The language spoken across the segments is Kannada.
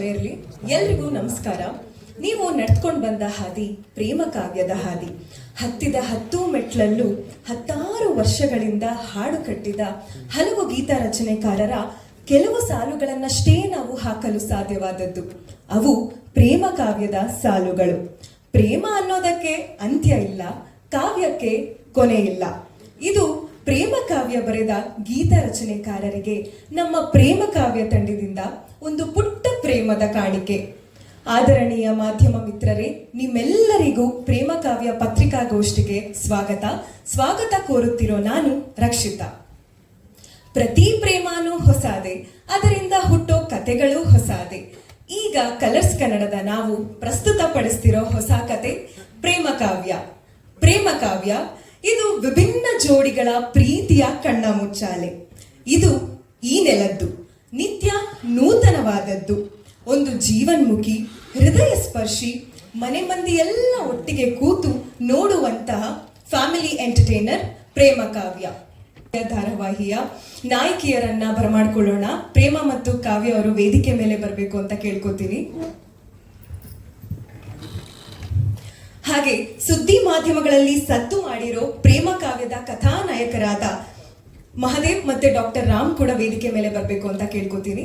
ಇರಲಿ. ಎಲ್ರಿಗೂ ನಮಸ್ಕಾರ. ನೀವು ನಡ್ಕೊಂಡು ಬಂದ ಹಾದಿ ಪ್ರೇಮ ಕಾವ್ಯದ ಹಾದಿ. ಹತ್ತಿದ 10 ಮೆಟ್ಲಲ್ಲೂ 16 ವರ್ಷಗಳಿಂದ ಹಾಡು ಕಟ್ಟಿದ ಹಲವು ಗೀತ ರಚನೆಕಾರರ ಕೆಲವು ಸಾಲುಗಳನ್ನಷ್ಟೇ ನಾವು ಹಾಕಲು ಸಾಧ್ಯವಾದದ್ದು. ಅವು ಪ್ರೇಮ ಕಾವ್ಯದ ಸಾಲುಗಳು. ಪ್ರೇಮ ಅನ್ನೋದಕ್ಕೆ ಅಂತ್ಯ ಇಲ್ಲ, ಕಾವ್ಯಕ್ಕೆ ಕೊನೆ ಇಲ್ಲ. ಇದು ಪ್ರೇಮ ಕಾವ್ಯ ಬರೆದ ಗೀತ ರಚನೆಕಾರರಿಗೆ ನಮ್ಮ ಪ್ರೇಮ ಕಾವ್ಯ ತಂಡದಿಂದ ಒಂದು ಪುಟ್ಟ ಪ್ರೇಮದ ಕಾಣಿಕೆ. ಆದರಣೀಯ ಮಾಧ್ಯಮ ಮಿತ್ರರೇ, ನಿಮ್ಮೆಲ್ಲರಿಗೂ ಪ್ರೇಮ ಕಾವ್ಯ ಪತ್ರಿಕಾಗೋಷ್ಠಿಗೆ ಸ್ವಾಗತ ಕೋರುತ್ತಿರೋ ನಾನು ರಕ್ಷಿತಾ. ಪ್ರತಿ ಪ್ರೇಮಾನೂ ಹೊಸಾದೆ, ಅದರಿಂದ ಹುಟ್ಟೋ ಕತೆಗಳು ಹೊಸಾದೆ. ಈಗ ಕಲರ್ಸ್ ಕನ್ನಡದ ನಾವು ಪ್ರಸ್ತುತಪಡಿಸ್ತಿರೋ ಹೊಸ ಕತೆ ಪ್ರೇಮ ಕಾವ್ಯ. ಪ್ರೇಮ ಕಾವ್ಯ ಇದು ವಿಭಿನ್ನ ಜೋಡಿಗಳ ಪ್ರೀತಿಯ ಕಣ್ಣ ಮುಚ್ಚಾಲೆ. ಇದು ಈ ನೆಲದ್ದು, ನಿತ್ಯ ನೂತನವಾದದ್ದು, ಒಂದು ಜೀವನ್ಮುಖಿ, ಹೃದಯ ಸ್ಪರ್ಶಿ, ಮನೆ ಮಂದಿ ಎಲ್ಲ ಒಟ್ಟಿಗೆ ಕೂತು ನೋಡುವಂತಹ ಫ್ಯಾಮಿಲಿ ಎಂಟರ್ಟೈನರ್ ಪ್ರೇಮ ಕಾವ್ಯ ಧಾರಾವಾಹಿಯ ನಾಯಕಿಯರನ್ನ ಬರಮಾಡ್ಕೊಳ್ಳೋಣ. ಪ್ರೇಮ ಮತ್ತು ಕಾವ್ಯ ಅವರು ವೇದಿಕೆ ಮೇಲೆ ಬರಬೇಕು ಅಂತ ಕೇಳ್ಕೊತೀನಿ. ಹಾಗೆ ಸುದ್ದಿ ಮಾಧ್ಯಮಗಳಲ್ಲಿ ಸದ್ದು ಮಾಡಿರೋ ಪ್ರೇಮ ಕಾವ್ಯದ ಕಥಾನಾಯಕರಾದ ಮಹದೇವ್ ಮತ್ತೆ ಡಾಕ್ಟರ್ ರಾಮ್ ಕೂಡ ವೇದಿಕೆ ಮೇಲೆ ಬರಬೇಕು ಅಂತ ಕೇಳ್ಕೊತೀನಿ.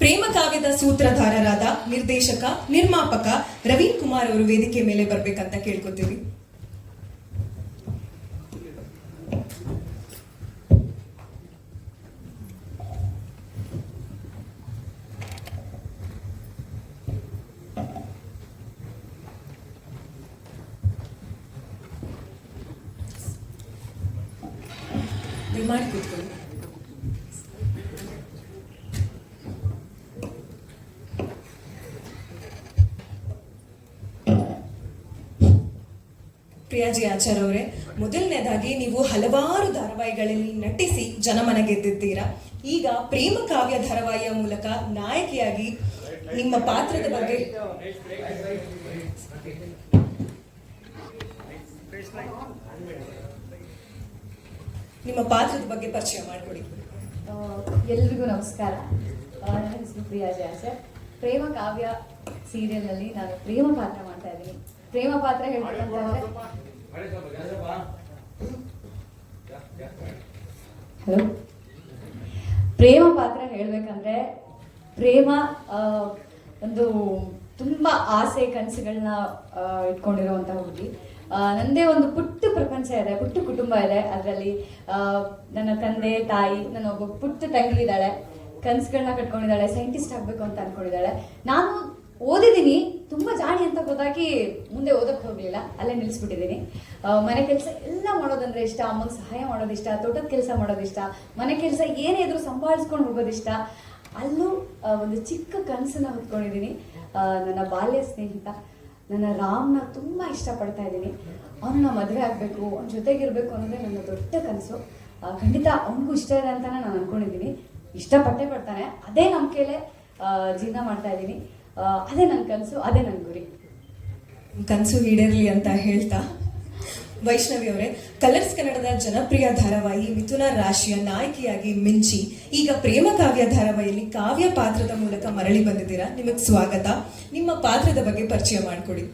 ಪ್ರೇಮ ಕಾವ್ಯದ ಸೂತ್ರಧಾರರಾದ ನಿರ್ದೇಶಕ ನಿರ್ಮಾಪಕ ರವೀನ್ ಕುಮಾರ್ ಅವರು ವೇದಿಕೆ ಮೇಲೆ ಬರ್ಬೇಕಂತ ಕೇಳ್ಕೊತೀವಿ. ಮಾಡಿ ಕೂತ್ಕೊಳ್ಳಿ. ಪ್ರಿಯಾಜಿ ಆಚಾರ್ ಅವರೇ, ಮೊದಲನೇದಾಗಿ ನೀವು ಹಲವಾರು ಧಾರಾವಾಹಿಗಳಲ್ಲಿ ನಟಿಸಿ ಜನಮನ ಗೆದ್ದಿದ್ದೀರಾ. ಈಗ ಪ್ರೇಮ ಕಾವ್ಯ ಧಾರಾವಾಹಿಯ ಮೂಲಕ ನಾಯಕಿಯಾಗಿ ನಿಮ್ಮ ಪಾತ್ರದ ಬಗ್ಗೆ ಪರಿಚಯ ಮಾಡಿಕೊಡಿ. ಎಲ್ರಿಗೂ ನಮಸ್ಕಾರ. ನನ್ನ ಹೆಸರು ಪ್ರಿಯಾಜಿ ಆಚಾರ್. ಪ್ರೇಮ ಕಾವ್ಯ ಸೀರಿಯಲ್ ನಲ್ಲಿ ನಾನು ಪ್ರೇಮ ಪಾತ್ರ ಮಾಡ್ತಾ ಇದ್ದೀನಿ. ಪ್ರೇಮ ಪಾತ್ರ ಹೇಳ್ಬೇಕಂತಂದ್ರೆ ಪ್ರೇಮ ಪಾತ್ರ ಹೇಳ್ಬೇಕಂದ್ರೆ ಪ್ರೇಮ ಒಂದು ತುಂಬಾ ಆಸೆ ಕನಸುಗಳನ್ನ ಇಟ್ಕೊಂಡಿರುವಂತಹ ಹುಡುಗಿ. ನಂದೇ ಒಂದು ಪುಟ್ಟ ಪ್ರಪಂಚ ಇದೆ, ಪುಟ್ಟ ಕುಟುಂಬ ಇದೆ. ಅದರಲ್ಲಿ ನನ್ನ ತಂದೆ ತಾಯಿ, ನನ್ನ ಒಬ್ಬ ಪುಟ್ಟ ತಂಗಿ ಇದ್ದಾಳೆ, ಕನಸುಗಳನ್ನ ಕಟ್ಕೊಂಡಿದ್ದಾಳೆ, ಸೈಂಟಿಸ್ಟ್ ಆಗಬೇಕು ಅಂತ ಅನ್ಕೊಂಡಿದ್ದಾಳೆ. ನಾನು ಓದಿದ್ದೀನಿ, ತುಂಬ ಜಾಣಿ ಅಂತ ಗೊತ್ತಾಗಿ ಮುಂದೆ ಓದಕ್ಕೆ ಹೋಗಲಿಲ್ಲ, ಅಲ್ಲೇ ನಿಲ್ಲಿಸ್ಬಿಟ್ಟಿದ್ದೀನಿ. ಮನೆ ಕೆಲಸ ಎಲ್ಲ ಮಾಡೋದಂದ್ರೆ ಇಷ್ಟ, ಅಮ್ಮಗೆ ಸಹಾಯ ಮಾಡೋದಿಷ್ಟ, ತೋಟದ ಕೆಲಸ ಮಾಡೋದಿಷ್ಟ, ಮನೆ ಕೆಲಸ ಏನೇ ಇದ್ರೂ ಸಂಭಾಳಿಸ್ಕೊಂಡು ಹೋಗೋದಿಷ್ಟ. ಅಲ್ಲೂ ಒಂದು ಚಿಕ್ಕ ಕನಸನ್ನ ಹೊತ್ಕೊಂಡಿದ್ದೀನಿ. ನನ್ನ ಬಾಲ್ಯ ಸ್ನೇಹಿತ ನನ್ನ ರಾಮ್ನ ತುಂಬ ಇಷ್ಟಪಡ್ತಾ ಇದ್ದೀನಿ. ಅವನನ್ನ ಮದುವೆ ಆಗಬೇಕು, ಅವನ ಜೊತೆಗಿರಬೇಕು ಅನ್ನೋದೇ ನನ್ನ ದೊಡ್ಡ ಕನಸು. ಖಂಡಿತ ಅವನಿಗೂ ಇಷ್ಟ ಇದೆ ಅಂತ ನಾನು ಅಂದ್ಕೊಂಡಿದ್ದೀನಿ. ಇಷ್ಟಪಟ್ಟೇ ಪಡ್ತಾನೆ, ಅದೇ ನಂಬಿಕೆಯಲ್ಲೇ ಜೀವನ ಮಾಡ್ತಾ ಇದ್ದೀನಿ. ಅದೇ ನನ್ನ ಕನಸು, ಅದೇ ನನ್ನ ಗುರಿ. ಕನಸು ಈಡೇರಲಿ ಅಂತ ಹೇಳ್ತಾ, ವೈಷ್ಣವಿ ಅವರೇ, ಕಲರ್ಸ್ ಕನ್ನಡದ ಜನಪ್ರಿಯ ಧಾರಾವಾಹಿ ಮಿಥುನ ರಾಶಿಯ ನಾಯಕಿಯಾಗಿ ಮಿಂಚಿ ಈಗ ಪ್ರೇಮ ಕಾವ್ಯ ಧಾರಾವಾಹಿಯಲ್ಲಿ ಕಾವ್ಯ ಪಾತ್ರದ ಮೂಲಕ ಮರಳಿ ಬಂದಿದ್ದೀರಾ. ನಿಮಗೆ ಸ್ವಾಗತ. ನಿಮ್ಮ ಪಾತ್ರದ ಬಗ್ಗೆ ಪರಿಚಯ ಮಾಡಿಕೊಡಿ.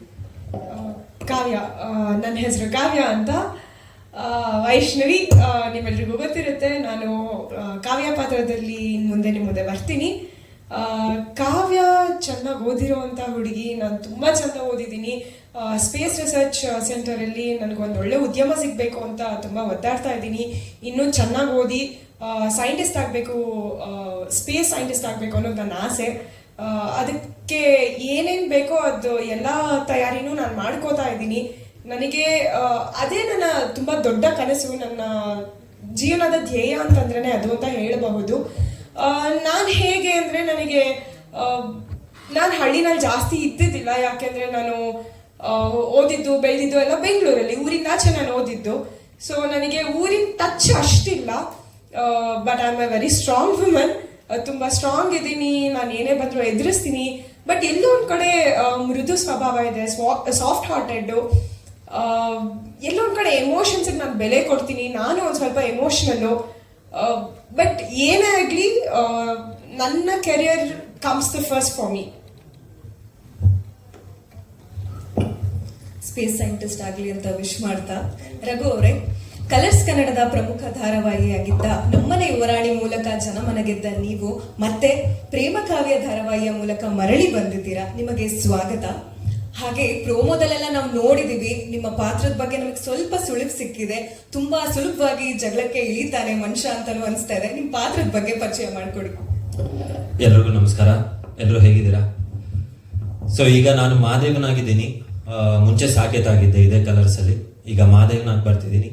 ಕಾವ್ಯ, ನನ್ನ ಹೆಸರು ಕಾವ್ಯ ಅಂತ. ವೈಷ್ಣವಿ, ನಿಮ್ಮೆಲ್ರಿಗೂ ಗೊತ್ತಿರುತ್ತೆ. ನಾನು ಕಾವ್ಯ ಪಾತ್ರದಲ್ಲಿ ಮುಂದೆ ನಿಮ್ಮ ಮುಂದೆ ಬರ್ತೀನಿ. ಕಾವ್ಯ ಚೆನ್ನಾಗಿ ಓದಿರೋವಂಥ ಹುಡುಗಿ. ನಾನು ತುಂಬ ಚೆಂದ ಓದಿದ್ದೀನಿ. ಸ್ಪೇಸ್ ರಿಸರ್ಚ್ ಸೆಂಟರಲ್ಲಿ ನನಗೊಂದು ಒಳ್ಳೆ ಉದ್ಯಮ ಸಿಗಬೇಕು ಅಂತ ತುಂಬ ಒದ್ದಾಡ್ತಾ ಇದ್ದೀನಿ. ಇನ್ನೂ ಚೆನ್ನಾಗಿ ಓದಿ ಸೈಂಟಿಸ್ಟ್ ಆಗಬೇಕು, ಸ್ಪೇಸ್ ಸೈಂಟಿಸ್ಟ್ ಆಗಬೇಕು ಅನ್ನೋದು ನನ್ನ ಆಸೆ. ಅದಕ್ಕೆ ಏನೇನು ಬೇಕೋ ಅದು ಎಲ್ಲ ತಯಾರಿನೂ ನಾನು ಮಾಡ್ಕೋತಾ ಇದ್ದೀನಿ. ನನಗೆ ಅದೇ ನನ್ನ ತುಂಬ ದೊಡ್ಡ ಕನಸು, ನನ್ನ ಜೀವನದ ಧ್ಯೇಯ ಅಂತಂದ್ರೇ ಅದು ಅಂತ ಹೇಳಬಹುದು. ನಾನು ಹೇಗೆ ಅಂದರೆ, ನಾನು ಹಳ್ಳಿನಲ್ಲಿ ಜಾಸ್ತಿ ಇದ್ದಿದ್ದಿಲ್ಲ. ಯಾಕೆಂದರೆ ನಾನು ಓದಿದ್ದು ಬೆಳೆದಿದ್ದು ಎಲ್ಲ ಬೆಂಗಳೂರಲ್ಲಿ, ಊರಿಂದ ಆಚೆ ನಾನು ಓದಿದ್ದು. ಸೊ ನನಗೆ ಊರಿನ ಟಚ್ ಅಷ್ಟಿಲ್ಲ. But I am a very strong woman. ತುಂಬ ಸ್ಟ್ರಾಂಗ್ ಇದ್ದೀನಿ, ನಾನು ಏನೇ ಬಂದರೂ ಎದುರಿಸ್ತೀನಿ. ಬಟ್ ಎಲ್ಲೋ ಒಂದು ಕಡೆ ಮೃದು ಸ್ವಭಾವ ಇದೆ, ಸಾಫ್ಟ್ ಹಾರ್ಟೆಡ್ಡು. ಎಲ್ಲೋ ಒಂದು ಕಡೆ ಎಮೋಷನ್ಸಿಗೆ ನಾನು ಬೆಲೆ ಕೊಡ್ತೀನಿ. ನಾನು ಒಂದು ಸ್ವಲ್ಪ ಎಮೋಷ್ನಲ್ಲು. ಬಟ್ ಏನೇ ಆಗಲಿ ನನ್ನ career comes the first for me. Space scientist ಆಗಲಿ ಅಂತ ವಿಶ್ ಮಾಡ್ತಾ, ರಘು ಅವರೇ, ಕಲರ್ಸ್ ಕನ್ನಡದ ಪ್ರಮುಖ ಧಾರಾವಾಹಿಯಾಗಿದ್ದ ನಮ್ಮನೆ ಯುವರಾಣಿ ಮೂಲಕ ಜನಮನ ಗೆದ್ದ ನೀವು ಮತ್ತೆ ಪ್ರೇಮ ಕಾವ್ಯ ಧಾರಾವಾಹಿಯ ಮೂಲಕ ಮರಳಿ ಬಂದಿದ್ದೀರಾ. ನಿಮಗೆ ಸ್ವಾಗತ. ಹಾಗೆ ಪ್ರೋಮೋದಲ್ಲೆಲ್ಲ ನಾವು ನೋಡಿದೀವಿ, ನಿಮ್ಮ ಪಾತ್ರದ ಬಗ್ಗೆ ನಮಗೆ ಸ್ವಲ್ಪ ಸುಳಿವು ಸಿಕ್ಕಿದೆ. ತುಂಬಾ ಸುಲಭವಾಗಿ ಜಗಳಕ್ಕೆ ಇಳಿತಾನೆ ಮನುಷ್ಯ ಅಂತಾನು ಅನಿಸ್ತಾ ಇದೆ. ನಿಮ್ಮ ಪಾತ್ರದ ಬಗ್ಗೆ ಪರಿಚಯ ಮಾಡಿಕೊಡಿ. ಎಲ್ರಿಗೂ ನಮಸ್ಕಾರ. ಎಲ್ಲರೂ ಹೇಗಿದ್ದೀರಾ? ಸೊ ಈಗ ನಾನು ಮಹಾದೇವನಾಗಿದ್ದೀನಿ. ಮುಂಚೆ ಸಾಕೇತ್ ಆಗಿದ್ದೆ ಇದೇ ಕಲರ್ಸ್ ಅಲ್ಲಿ, ಈಗ ಮಹಾದೇವನಾಗಿ ಬರ್ತಿದ್ದೀನಿ.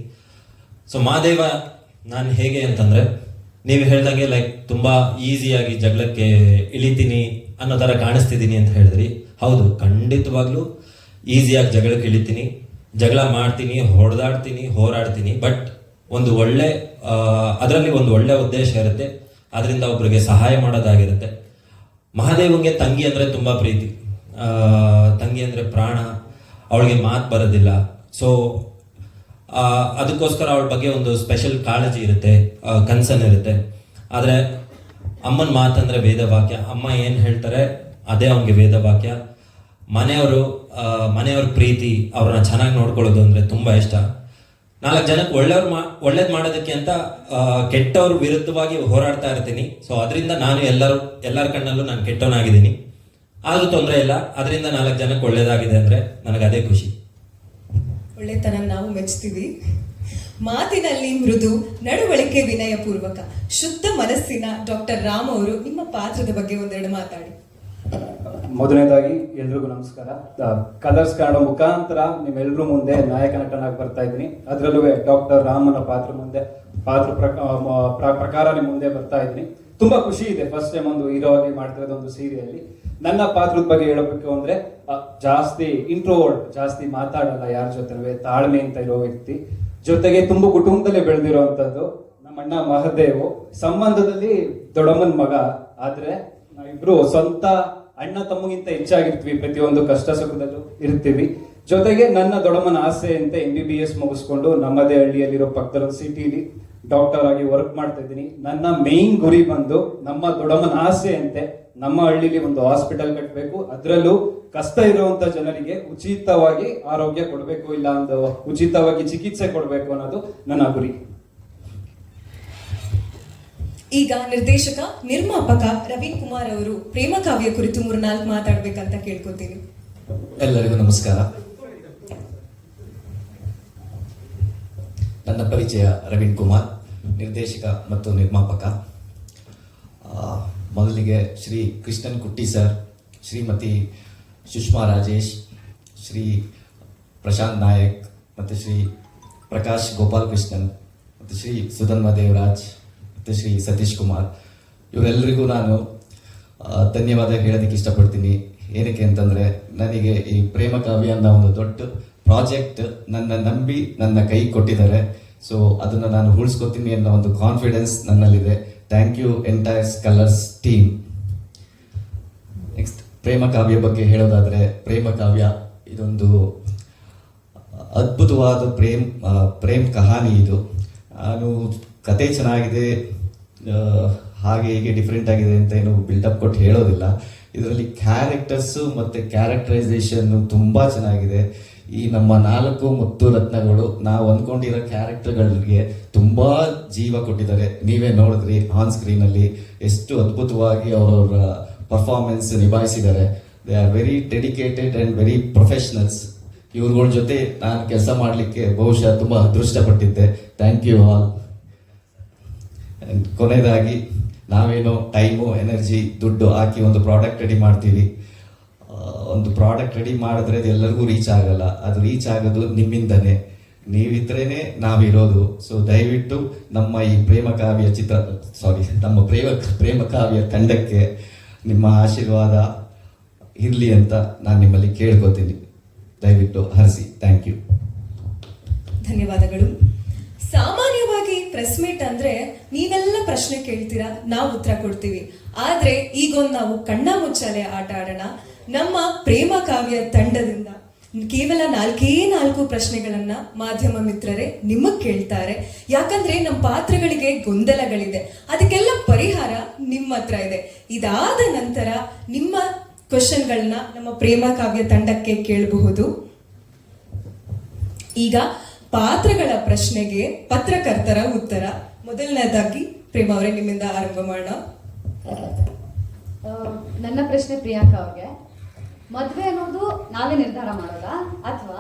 ಸೊ ಮಹಾದೇವ ನಾನು ಹೇಗೆ ಅಂತಂದ್ರೆ, ನೀವು ಹೇಳ್ದಂಗೆ ಲೈಕ್ ತುಂಬಾ ಈಸಿಯಾಗಿ ಜಗಳಕ್ಕೆ ಇಳಿತೀನಿ ಅನ್ನೋ ತರ ಕಾಣಿಸ್ತಿದ್ದೀನಿ ಅಂತ ಹೇಳಿದ್ರಿ. ಹೌದು, ಖಂಡಿತವಾಗ್ಲೂ ಈಸಿಯಾಗಿ ಜಗಳಕ್ಕೆ ಇಳಿತೀನಿ, ಜಗಳ ಮಾಡ್ತೀನಿ, ಹೊಡೆದಾಡ್ತೀನಿ, ಹೋರಾಡ್ತೀನಿ. ಬಟ್ ಒಂದು ಒಳ್ಳೆ ಅದರಲ್ಲಿ ಒಂದು ಒಳ್ಳೆ ಉದ್ದೇಶ ಇರುತ್ತೆ, ಅದರಿಂದ ಒಬ್ರಿಗೆ ಸಹಾಯ ಮಾಡೋದಾಗಿರುತ್ತೆ. ಮಹಾದೇವಂಗೆ ತಂಗಿ ಅಂದ್ರೆ ತುಂಬಾ ಪ್ರೀತಿ, ತಂಗಿ ಅಂದ್ರೆ ಪ್ರಾಣ. ಅವಳಿಗೆ ಮಾತು ಬರೋದಿಲ್ಲ. ಸೊ ಅದಕ್ಕೋಸ್ಕರ ಅವಳ ಬಗ್ಗೆ ಒಂದು ಸ್ಪೆಷಲ್ ಕಾಳಜಿ ಇರುತ್ತೆ, ಕನ್ಸರ್ನ್ ಇರುತ್ತೆ. ಆದರೆ ಅಮ್ಮನ ಮಾತಂದ್ರೆ ವೇದವಾಕ್ಯ. ಅಮ್ಮ ಏನು ಹೇಳ್ತಾರೆ ಅದೇ ಅವನಿಗೆ ವೇದವಾಕ್ಯ. ಮನೆಯವ್ರ ಪ್ರೀತಿ, ಅವ್ರನ್ನ ಚೆನ್ನಾಗಿ ನೋಡ್ಕೊಳ್ಳೋದು ಅಂದ್ರೆ ತುಂಬಾ ಇಷ್ಟ. 4 ಜನಕ್ಕೆ ಒಳ್ಳೇದು ಮಾಡೋದಕ್ಕೆ ಅಂತ ಕೆಟ್ಟವ್ರ ವಿರುದ್ಧವಾಗಿ ಹೋರಾಡ್ತಾ ಇರ್ತೀನಿ. ಸೊ ಅದರಿಂದ ನಾನು ಎಲ್ಲರ ಕಣ್ಣಲ್ಲೂ ನಾನು ಕೆಟ್ಟವನಾಗಿದ್ದೀನಿ. ಆದ್ರೂ ತೊಂದರೆ ಇಲ್ಲ, ಅದರಿಂದ 4 ಜನಕ್ಕೆ ಒಳ್ಳೇದಾಗಿದೆ ಅಂದ್ರೆ ನನಗೆ ಅದೇ ಖುಷಿ. ಒಳ್ಳೆತನ ನಾವು ಮೆಚ್ತೀವಿ. ಮಾತಿನಲ್ಲಿ ಮೃದು, ನಡವಳಿಕೆ ವಿನಯಪೂರ್ವಕ, ಶುದ್ಧ ಮನಸ್ಸಿನ ಡಾಕ್ಟರ್ ರಾಮ್ ಅವರು ನಿಮ್ಮ ಪಾತ್ರದ ಬಗ್ಗೆ ಒಂದೆರಡು ಮಾತಾಡಿ. ಮೊದಲನೇದಾಗಿ ಎಲ್ರಿಗೂ ನಮಸ್ಕಾರ. ಕಲರ್ಸ್ ಕನ್ನಡ ಮುಖಾಂತರ ನಿಮ್ಮೆಲ್ಲರೂ ಮುಂದೆ ನಾಯಕ ನಟನಾಗಿ ಬರ್ತಾ ಇದ್ದೀನಿ. ಅದರಲ್ಲೂ ಡಾಕ್ಟರ್ ರಾಮನ ಪಾತ್ರ ಪ್ರಕಾರ ನಿಮ್ಮ ಮುಂದೆ ಬರ್ತಾ ಇದ್ದೀನಿ. ತುಂಬಾ ಖುಷಿ ಇದೆ. ಫಸ್ಟ್ ಟೈಮ್ ಒಂದು ಹೀರೋ ಆಗಿ ಮಾಡ್ತಿರೋದು ಒಂದು ಸೀರಿಯಲ್. ನನ್ನ ಪಾತ್ರದ ಬಗ್ಗೆ ಹೇಳಬೇಕು ಅಂದ್ರೆ, ಜಾಸ್ತಿ ಇಂಟ್ರೋವರ್ಟ್, ಜಾಸ್ತಿ ಮಾತಾಡಲ್ಲ ಯಾರ ಜೊತೆ, ತಾಳ್ಮೆ ಅಂತ ಇರೋ ವ್ಯಕ್ತಿ. ಜೊತೆಗೆ ತುಂಬಾ ಕುಟುಂಬದಲ್ಲೇ ಬೆಳೆದಿರುವಂತದ್ದು. ನಮ್ಮಣ್ಣ ಮಹದೇವ್ ಸಂಬಂಧದಲ್ಲಿ ದೊಡ್ಡಮ್ಮನ ಮಗ, ಆದ್ರೆ ನಾವಿಬ್ರು ಸ್ವಂತ ಅಣ್ಣ ತಮ್ಮಗಿಂತ ಹೆಚ್ಚಾಗಿರ್ತೀವಿ. ಪ್ರತಿಯೊಂದು ಕಷ್ಟ ಸುಖದಲ್ಲೂ ಇರ್ತೀವಿ. ಜೊತೆಗೆ ನನ್ನ ದೊಡ್ಡಮ್ಮನ ಆಸೆ ಅಂತ MBBS ಮುಗಿಸ್ಕೊಂಡು ನಮ್ಮದೇ ಹಳ್ಳಿಯಲ್ಲಿರೋ ಪಕ್ಕದ ಸಿಟಿಲಿ ಡಾಕ್ಟರ್ ಆಗಿ ವರ್ಕ್ ಮಾಡ್ತಾ ಇದ್ದೀನಿ. ನನ್ನ ಮೇನ್ ಗುರಿ ಬಂದು ನಮ್ಮ ದೊಡ್ಡಮ್ಮನ ಆಸೆ ಅಂತೆ ನಮ್ಮ ಹಳ್ಳಿಲಿ ಒಂದು ಹಾಸ್ಪಿಟಲ್ ಕಟ್ಟಬೇಕು, ಅದರಲ್ಲೂ ಕಷ್ಟ ಇರುವಂತ ಜನರಿಗೆ ಉಚಿತವಾಗಿ ಆರೋಗ್ಯ ಕೊಡಬೇಕು, ಇಲ್ಲ ಒಂದು ಉಚಿತವಾಗಿ ಚಿಕಿತ್ಸೆ ಕೊಡಬೇಕು ಅನ್ನೋದು ನನ್ನ ಗುರಿ. ಈಗ ನಿರ್ದೇಶಕ ನಿರ್ಮಾಪಕ ರವೀನ್ ಕುಮಾರ್ ಅವರು ಪ್ರೇಮ ಕಾವ್ಯ ಕುರಿತು 3-4 ಮಾತಾಡ್ಬೇಕಂತ ಕೇಳ್ಕೊತೀನಿ. ಎಲ್ಲರಿಗೂ ನಮಸ್ಕಾರ. ನನ್ನ ಪರಿಚಯ ರವೀನ್ ಕುಮಾರ್, ನಿರ್ದೇಶಕ ಮತ್ತು ನಿರ್ಮಾಪಕ. ಮೊದಲಿಗೆ ಶ್ರೀ ಕೃಷ್ಣನ್ ಕುಟ್ಟಿ ಸರ್, ಶ್ರೀಮತಿ ಸುಷ್ಮಾ ರಾಜೇಶ್, ಶ್ರೀ ಪ್ರಶಾಂತ್ ನಾಯಕ್ ಮತ್ತು ಶ್ರೀ ಪ್ರಕಾಶ್ ಗೋಪಾಲ್ ಕೃಷ್ಣನ್ ಮತ್ತು ಶ್ರೀ ಸುಧನ್ವ ದೇವರಾಜ್ ಮತ್ತು ಶ್ರೀ ಸತೀಶ್ ಕುಮಾರ್, ಇವರೆಲ್ಲರಿಗೂ ನಾನು ಧನ್ಯವಾದ ಹೇಳೋದಕ್ಕೆ ಇಷ್ಟಪಡ್ತೀನಿ. ಏನಕ್ಕೆ ಅಂತಂದರೆ, ನನಗೆ ಈ ಪ್ರೇಮ ಕಾವ್ಯ ಅನ್ನೋ ಒಂದು ದೊಡ್ಡ ಪ್ರಾಜೆಕ್ಟ್ ನನ್ನ ನಂಬಿ ನನ್ನ ಕೈ ಕೊಟ್ಟಿದ್ದಾರೆ. ಸೊ ಅದನ್ನು ನಾನು ಉಳಿಸ್ಕೊತೀನಿ ಅನ್ನೋ ಒಂದು ಕಾನ್ಫಿಡೆನ್ಸ್ ನನ್ನಲ್ಲಿದೆ. Thank you entire colours team. Next, Prema Kavya ಬಗ್ಗೆ ಹೇಳೋದಾದರೆ, ಪ್ರೇಮ ಕಾವ್ಯ ಇದೊಂದು ಅದ್ಭುತವಾದ ಪ್ರೇಮ್ ಕಹಾನಿ. ಇದು ನಾನು ಕತೆ ಚೆನ್ನಾಗಿದೆ, ಹಾಗೆ ಹೀಗೆ ಡಿಫ್ರೆಂಟ್ ಆಗಿದೆ ಅಂತ ಏನು ಬಿಲ್ಡಪ್ ಕೊಟ್ಟು ಹೇಳೋದಿಲ್ಲ. ಇದರಲ್ಲಿ ಕ್ಯಾರೆಕ್ಟರ್ಸು ಮತ್ತು ಕ್ಯಾರೆಕ್ಟರೈಸೇಷನ್ನು ತುಂಬ ಚೆನ್ನಾಗಿದೆ. ಈ ನಮ್ಮ 4 ಮುತ್ತು ರತ್ನಗಳು ನಾವು ಅಂದ್ಕೊಂಡಿರೋ ಕ್ಯಾರೆಕ್ಟರ್ಗಳಿಗೆ ತುಂಬ ಜೀವ ಕೊಟ್ಟಿದ್ದಾರೆ. ನೀವೇ ನೋಡಿದ್ರಿ ಆನ್ ಸ್ಕ್ರೀನಲ್ಲಿ ಎಷ್ಟು ಅದ್ಭುತವಾಗಿ ಅವರವರ ಪರ್ಫಾರ್ಮೆನ್ಸ್ ನಿಭಾಯಿಸಿದ್ದಾರೆ. They are very dedicated and very professionals. ಇವ್ರಗಳ ಜೊತೆ ನಾನು ಕೆಲಸ ಮಾಡಲಿಕ್ಕೆ ಬಹುಶಃ ತುಂಬ ಅದೃಷ್ಟಪಟ್ಟಿದ್ದೆ. Thank you all. ಕೊನೆಯದಾಗಿ, ನಾವೇನೋ ಟೈಮು, ಎನರ್ಜಿ, ದುಡ್ಡು ಹಾಕಿ ಒಂದು ಪ್ರಾಡಕ್ಟ್ ರೆಡಿ ಮಾಡ್ತೀವಿ. ಒಂದು ಪ್ರಾಡಕ್ಟ್ ರೆಡಿ ಮಾಡಿದ್ರೆ ಅದು ಎಲ್ಲರಿಗೂ ರೀಚ್ ಆಗಲ್ಲ. ಅದು ರೀಚ್ ಆಗೋದು ನಿಮ್ಮಿಂದನೇ, ನೀವಿದ್ರೇನೆ ನಾವಿರೋದು. ಸೊ ದಯವಿಟ್ಟು ನಮ್ಮ ಈ ಪ್ರೇಮ ಕಾವ್ಯ ತಂಡಕ್ಕೆ ನಿಮ್ಮ ಆಶೀರ್ವಾದ ಇರಲಿ ಅಂತ ನಾನು ನಿಮ್ಮಲ್ಲಿ ಕೇಳ್ಕೊತೀನಿ. ದಯವಿಟ್ಟು ಹರಿಸಿ. Thank you. ಧನ್ಯವಾದಗಳು. ಸಾಮಾನ್ಯವಾಗಿ ಪ್ರೆಸ್ ಮೀಟ್ ಅಂದ್ರೆ ನೀವೆಲ್ಲ ಪ್ರಶ್ನೆ ಕೇಳ್ತೀರಾ, ನಾವು ಉತ್ತರ ಕೊಡ್ತೀವಿ. ಆದ್ರೆ ಈಗೊಂದು ನಾವು ಕಣ್ಣ ಮುಚ್ಚಾಲೆ ಆಟ ಆಡೋಣ. ನಮ್ಮ ಪ್ರೇಮ ಕಾವ್ಯ ತಂಡದಿಂದ ಕೇವಲ 4 ಪ್ರಶ್ನೆಗಳನ್ನ ಮಾಧ್ಯಮ ಮಿತ್ರರೇ ನಿಮಗ್ ಕೇಳ್ತಾರೆ. ಯಾಕಂದ್ರೆ ನಮ್ಮ ಪಾತ್ರಗಳಿಗೆ ಗೊಂದಲಗಳಿದೆ, ಅದಕ್ಕೆಲ್ಲ ಪರಿಹಾರ ನಿಮ್ಮ ಹತ್ರ ಇದೆ. ಇದಾದ ನಂತರ ನಿಮ್ಮ ಕ್ವಶನ್ಗಳನ್ನ ನಮ್ಮ ಪ್ರೇಮ ಕಾವ್ಯ ತಂಡಕ್ಕೆ ಕೇಳಬಹುದು. ಈಗ ಪಾತ್ರಗಳ ಪ್ರಶ್ನೆಗೆ ಪತ್ರಕರ್ತರ ಉತ್ತರ. ಮೊದಲನೇದಾಗಿ ಪ್ರೇಮ ಅವರೇ, ನಿಮ್ಮಿಂದ ಆರಂಭ ಮಾಡೋಣ. ನನ್ನ ಪ್ರಶ್ನೆ ಪ್ರಿಯಾಂಕಾ ಅವ್ರಿಗೆ, ಮದುವೆ ಅನ್ನೋದು ನಾವೇ ನಿರ್ಧಾರ ಮಾಡೋದಾ ಅಥವಾ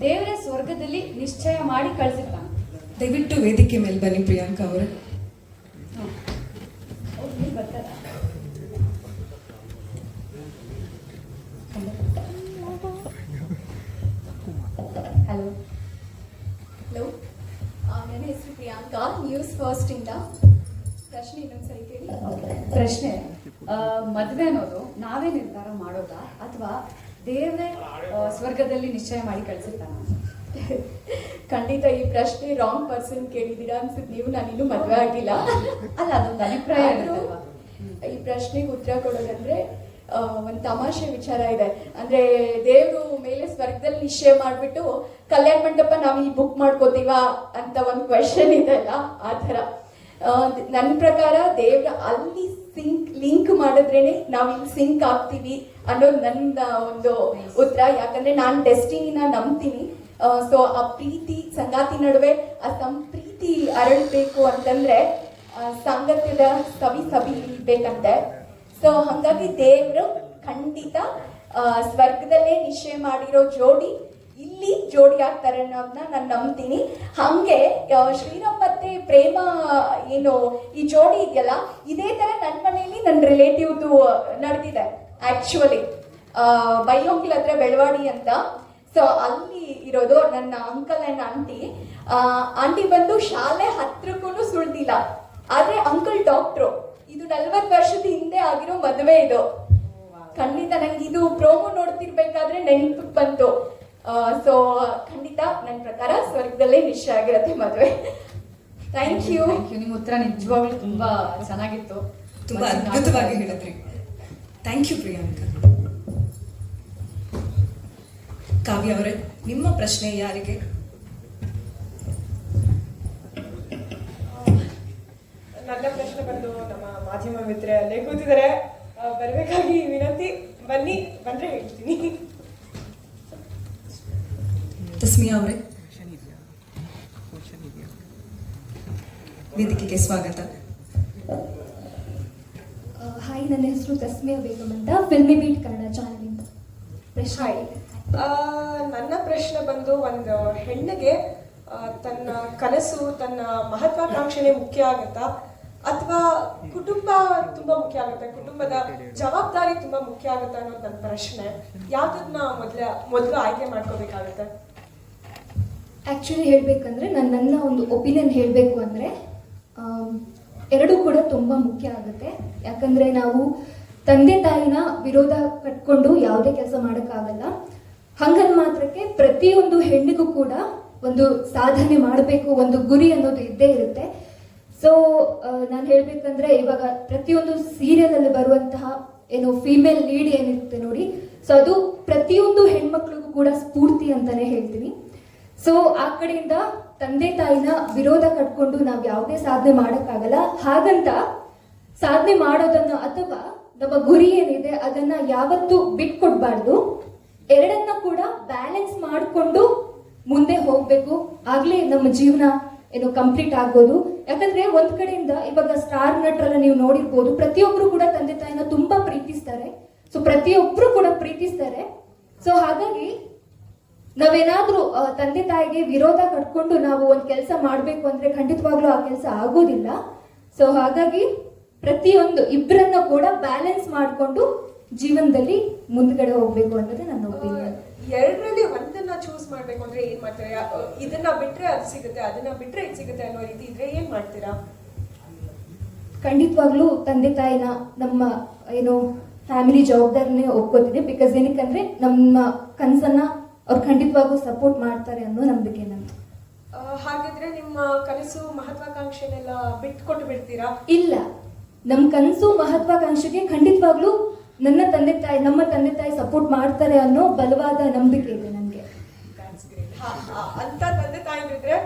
ದೇವರೇ ಸ್ವರ್ಗದಲ್ಲಿ ನಿಶ್ಚಯ ಮಾಡಿ ಕಳ್ಸಿರ್ತಾನ? ದಯವಿಟ್ಟು ವೇದಿಕೆ ಮೇಲೆ ಬನ್ನಿ ಪ್ರಿಯಾಂಕಾ ಅವರೇ. ಹಲೋ ಹಲೋ, ನನ್ನ ಹೆಸರು ಪ್ರಿಯಾಂಕಾ, ನ್ಯೂಸ್ ಫಸ್ಟ್ ಇಂದ. ಪ್ರಶ್ನೆ ಇನ್ನೊಂದ್ಸರಿ ಕೇಳಿ. ಪ್ರಶ್ನೆ, ಮದುವೆ ಅನ್ನೋದು ನಾವೇ ನಿರ್ಧಾರ ಮಾಡೋದಾ ಅಥವಾ ದೇವರೇ ಸ್ವರ್ಗದಲ್ಲಿ ನಿಶ್ಚಯ ಮಾಡಿ ಕಳ್ಸಿರ್ತಾನ? ಖಂಡಿತ ಈ ಪ್ರಶ್ನೆ ರಾಂಗ್ ಪರ್ಸನ್ ಕೇಳಿದ್ದೀರಾ ಅನ್ಸುತ್ತೆ ನೀವು. ನಾನಿನ್ನೂ ಮದುವೆ ಆಗಿಲ್ಲ. ಅಲ್ಲ, ಅದೊಂದು ಅಭಿಪ್ರಾಯ ಇರುತ್ತಲ್ವಾ? ಈ ಪ್ರಶ್ನೆಗೆ ಉತ್ತರ ಕೊಡೋದಂದ್ರೆ ಒಂದು ತಮಾಷೆ ವಿಚಾರ ಇದೆ. ಅಂದ್ರೆ ದೇವರು ಮೇಲೆ ಸ್ವರ್ಗದಲ್ಲಿ ನಿಶ್ಚಯ ಮಾಡ್ಬಿಟ್ಟು ಕಲ್ಯಾಣ ಮಂಟಪ ನಾವು ಈ ಬುಕ್ ಮಾಡ್ಕೋತೀವಾ ಅಂತ ಒಂದು ಕ್ವೆಶನ್ ಇದೆಲ್ಲ, ಆ ಥರ. ನನ್ನ ಪ್ರಕಾರ ದೇವ್ರ ಅಲ್ಲಿ ಲಿಂಕ್ ಮಾಡಿದ್ರೇನೆ ನಾವು ಇಲ್ಲಿ ಸಿಂಕ್ ಆಗ್ತೀವಿ ಅನ್ನೋದು ನನ್ನ ಒಂದು ಉತ್ತರ. ಯಾಕಂದ್ರೆ ನಾನು ಡೆಸ್ಟಿನಿನ ನಂಬ್ತೀನಿ. ಸೊ ಆ ಪ್ರೀತಿ ಸಂಗಾತಿ ನಡುವೆ ಆ ಪ್ರೀತಿ ಅರಳಬೇಕು ಅಂತಂದ್ರೆ ಸಾಂಗತ್ಯದ ಸವಿ ಇರ್ಬೇಕಂತೆ. ಸೊ ಹಾಗಾಗಿ ದೇವರು ಖಂಡಿತ ಸ್ವರ್ಗದಲ್ಲೇ ನಿಶ್ಚಯ ಮಾಡಿರೋ ಜೋಡಿ ಇಲ್ಲಿ ಜೋಡಿ ಆಗ್ತಾರೆ ಅನ್ನೋದನ್ನ ನಾನು ನಂಬ್ತೀನಿ. ಹಂಗೆ ಶ್ರೀರಾಮ್ ಮತ್ತೆ ಪ್ರೇಮ ಏನು ಈ ಜೋಡಿ ಇದೆಯಲ್ಲ, ಇದೇ ತರ ನನ್ನ ಮನೆಯಲ್ಲಿ ನನ್ನ ರಿಲೇಟಿವ್ದು ನಡೆದಿದೆ. ಆಕ್ಚುಲಿ ಬೈಲೊಂಗಿಲ್ ಹತ್ರ ಬೆಳವಾಡಿ ಅಂತ. ಸೊ ಅಲ್ಲಿ ಇರೋದು ನನ್ನ ಅಂಕಲ್ ಅಂಡ್ ಆಂಟಿ ಬಂದು ಶಾಲೆ ಹತ್ರಕ್ಕೂ ಸುಳ್ದಿಲ್ಲ. ಆದ್ರೆ ಅಂಕಲ್ ಡಾಕ್ಟ್ರು. ಇದು 40 ವರ್ಷದ ಹಿಂದೆ ಆಗಿರೋ ಮದುವೆ ಇದು. ಖಂಡಿತ ನಂಗೆ ಇದು ಪ್ರೋಮೋ ನೋಡ್ತಿರ್ಬೇಕಾದ್ರೆ ನೆನಪು ಬಂತು. ಸೊ ಖಂಡಿತ ನನ್ನ ಪ್ರಕಾರ ಸ್ವರ್ಗದಲ್ಲೇ ನಿಶ್ಚಯ ಆಗಿರತ್ತೆ ಮದುವೆ. Thank you. ನಿಮ್ಮ ಉತ್ತರ ನಿಜವಾಗ್ಲೂ ತುಂಬಾ ಚೆನ್ನಾಗಿತ್ತು, ತುಂಬಾ ಅದ್ಭುತವಾಗಿ ಹೇಳಿದ್ರಿ. Thank you Priyanka. ಕಾವ್ಯ ಅವರೇ, ನಿಮ್ಮ ಪ್ರಶ್ನೆ ಯಾರಿಗೆ? ನನ್ನ ಪ್ರಶ್ನೆ ಬಂದು ನಮ್ಮ ಮಾಧ್ಯಮ ಮಿತ್ರ ಅಲ್ಲೇ ಕೂತಿದ್ದಾರೆ, ಬರಬೇಕಾಗಿ ವಿನಂತಿ. ಬಂದ್ರೆ ಹೇಳ್ತೀನಿ. ತಸ್ಮಿಯಾ ಅವರೇ, ವೇದಿಕೆಗೆ ಸ್ವಾಗತ. ಹಾಯ್, ನನ್ನ ಹೆಸರು ತಸ್ಮಿಯಾ ಬೇಗಂ ಅಂತ, ಫಿಲ್ಮಿ ಬೀಟ್ ಕನ್ನಡ ಚಾನಲಿಂದ. ಪ್ರಶ್ನೆ. ನನ್ನ ಪ್ರಶ್ನೆ ಬಂದು, ಒಂದು ಹೆಣ್ಣಿಗೆ ತನ್ನ ಕನಸು ತನ್ನ ಮಹತ್ವಾಕಾಂಕ್ಷೆನೇ ಮುಖ್ಯ ಆಗುತ್ತಾ ಅಥವಾ ಕುಟುಂಬ ತುಂಬಾ ಮುಖ್ಯ ಆಗುತ್ತೆ, ಕುಟುಂಬದ ಜವಾಬ್ದಾರಿ ತುಂಬಾ ಮುಖ್ಯ ಆಗುತ್ತಾ ಅನ್ನೋದು ನನ್ನ ಪ್ರಶ್ನೆ. ಯಾವ್ದನ್ನ ಮೊದಲು ಆಯ್ಕೆ ಮಾಡ್ಕೋಬೇಕಾಗುತ್ತೆ? ಆ್ಯಕ್ಚುಲಿ ಹೇಳಬೇಕಂದ್ರೆ ನನ್ನ ಒಂದು ಒಪಿನಿಯನ್ ಹೇಳಬೇಕು ಅಂದರೆ ಎರಡೂ ಕೂಡ ತುಂಬ ಮುಖ್ಯ ಆಗುತ್ತೆ. ಯಾಕಂದರೆ ನಾವು ತಂದೆ ತಾಯಿನ ವಿರೋಧ ಕಟ್ಕೊಂಡು ಯಾವುದೇ ಕೆಲಸ ಮಾಡೋಕ್ಕಾಗಲ್ಲ. ಹಂಗನ್ ಮಾತ್ರಕ್ಕೆ ಪ್ರತಿಯೊಂದು ಹೆಣ್ಣಿಗೂ ಕೂಡ ಒಂದು ಸಾಧನೆ ಮಾಡಬೇಕು, ಒಂದು ಗುರಿ ಅನ್ನೋದು ಇದ್ದೇ ಇರುತ್ತೆ. ಸೊ ನಾನು ಹೇಳಬೇಕಂದ್ರೆ ಇವಾಗ ಪ್ರತಿಯೊಂದು ಸೀರಿಯಲಲ್ಲಿ ಬರುವಂತಹ ಏನು ಫೀಮೇಲ್ ಲೀಡ್ ಏನಿರುತ್ತೆ ನೋಡಿ, ಸೊ ಅದು ಪ್ರತಿಯೊಂದು ಹೆಣ್ಮಕ್ಳಿಗೂ ಕೂಡ ಸ್ಫೂರ್ತಿ ಅಂತಾನೆ ಹೇಳ್ತೀನಿ. ಸೊ ಆ ಕಡೆಯಿಂದ ತಂದೆ ತಾಯಿನ ವಿರೋಧ ಕಟ್ಕೊಂಡು ನಾವು ಯಾವುದೇ ಸಾಧನೆ ಮಾಡೋಕ್ಕಾಗಲ್ಲ. ಹಾಗಂತ ಸಾಧನೆ ಮಾಡೋದನ್ನ ಅಥವಾ ನಮ್ಮ ಗುರಿ ಏನಿದೆ ಅದನ್ನ ಯಾವತ್ತೂ ಬಿಟ್ಕೊಡ್ಬಾರ್ದು. ಎರಡನ್ನ ಕೂಡ ಬ್ಯಾಲೆನ್ಸ್ ಮಾಡಿಕೊಂಡು ಮುಂದೆ ಹೋಗ್ಬೇಕು. ಆಗ್ಲೇ ನಮ್ಮ ಜೀವನ ಏನು ಕಂಪ್ಲೀಟ್ ಆಗ್ಬೋದು. ಯಾಕಂದ್ರೆ ಒಂದ್ ಕಡೆಯಿಂದ ಇವಾಗ ಸ್ಟಾರ್ ನಟರೆಲ್ಲ ನೀವು ನೋಡಿರ್ಬೋದು, ಪ್ರತಿಯೊಬ್ರು ಕೂಡ ತಂದೆ ತಾಯಿನ ತುಂಬಾ ಪ್ರೀತಿಸ್ತಾರೆ. ಸೊ ಪ್ರತಿಯೊಬ್ರು ಕೂಡ ಪ್ರೀತಿಸ್ತಾರೆ. ಸೊ ಹಾಗಾಗಿ ನಾವೇನಾದ್ರೂ ತಂದೆ ತಾಯಿಗೆ ವಿರೋಧ ಕಟ್ಕೊಂಡು ನಾವು ಒಂದು ಕೆಲಸ ಮಾಡಬೇಕು ಅಂದ್ರೆ ಖಂಡಿತವಾಗ್ಲೂ ಆ ಕೆಲಸ ಆಗೋದಿಲ್ಲ. ಸೊ ಹಾಗಾಗಿ ಪ್ರತಿಯೊಂದು ಇಬ್ಬರನ್ನ ಕೂಡ ಬ್ಯಾಲೆನ್ಸ್ ಮಾಡಿಕೊಂಡು ಜೀವನದಲ್ಲಿ ಮುಂದ್ಗಡೆ ಹೋಗ್ಬೇಕು ಅನ್ನೋದೇ ನನ್ನ ಒಪಿನಿಯನ್. ಎರಡರಲ್ಲಿ ಒಂದನ್ನ ಚೂಸ್ ಮಾಡ್ಬೇಕು ಅಂದ್ರೆ ಏನ್ ಮಾಡ್ತೀರಾ? ಇದನ್ನ ಬಿಟ್ರೆ ಅದು ಸಿಗುತ್ತೆ, ಅದನ್ನ ಬಿಟ್ರೆ ಇದು ಸಿಗುತ್ತೆ ಅನ್ನೋ ರೀತಿ ಇದ್ರೆ ಏನ್ ಮಾಡ್ತೀರಾ? ಖಂಡಿತವಾಗ್ಲೂ ತಂದೆ ತಾಯಿನ ನಮ್ಮ ಏನು ಫ್ಯಾಮಿಲಿ ಜವಾಬ್ದಾರಿನೇ ಒಪ್ಕೋತೀನಿ. ಬಿಕಾಸ್ ಏನಕ್ಕಂದ್ರೆ ನಮ್ಮ ಕನಸನ್ನ ಅವ್ರು ಖಂಡಿತವಾಗ್ಲೂ ಸಪೋರ್ಟ್ ಮಾಡ್ತಾರೆ ಅನ್ನೋ ನಂಬಿಕೆ ನಂದು. ಹಾಗಿದ್ರೆ ನಿಮ್ಮ ಕನಸು ಮಹತ್ವಾಕಾಂಕ್ಷೆನೆಲ್ಲ ಬಿಟ್ಕೊಟ್ಟು ಬಿಡ್ತೀರಾ? ಇಲ್ಲ, ನಮ್ಮ ಕನಸು ಮಹತ್ವಾಕಾಂಕ್ಷೆಗೆ ಖಂಡಿತವಾಗ್ಲೂ ನಮ್ಮ ತಂದೆ ತಾಯಿ ಸಪೋರ್ಟ್ ಮಾಡ್ತಾರೆ ಅನ್ನೋ ಬಲವಾದ ನಂಬಿಕೆ ಇದೆ ನನಗೆ. ಅಂತ ತಂದೆ ತಾಯಿದ್ರೆ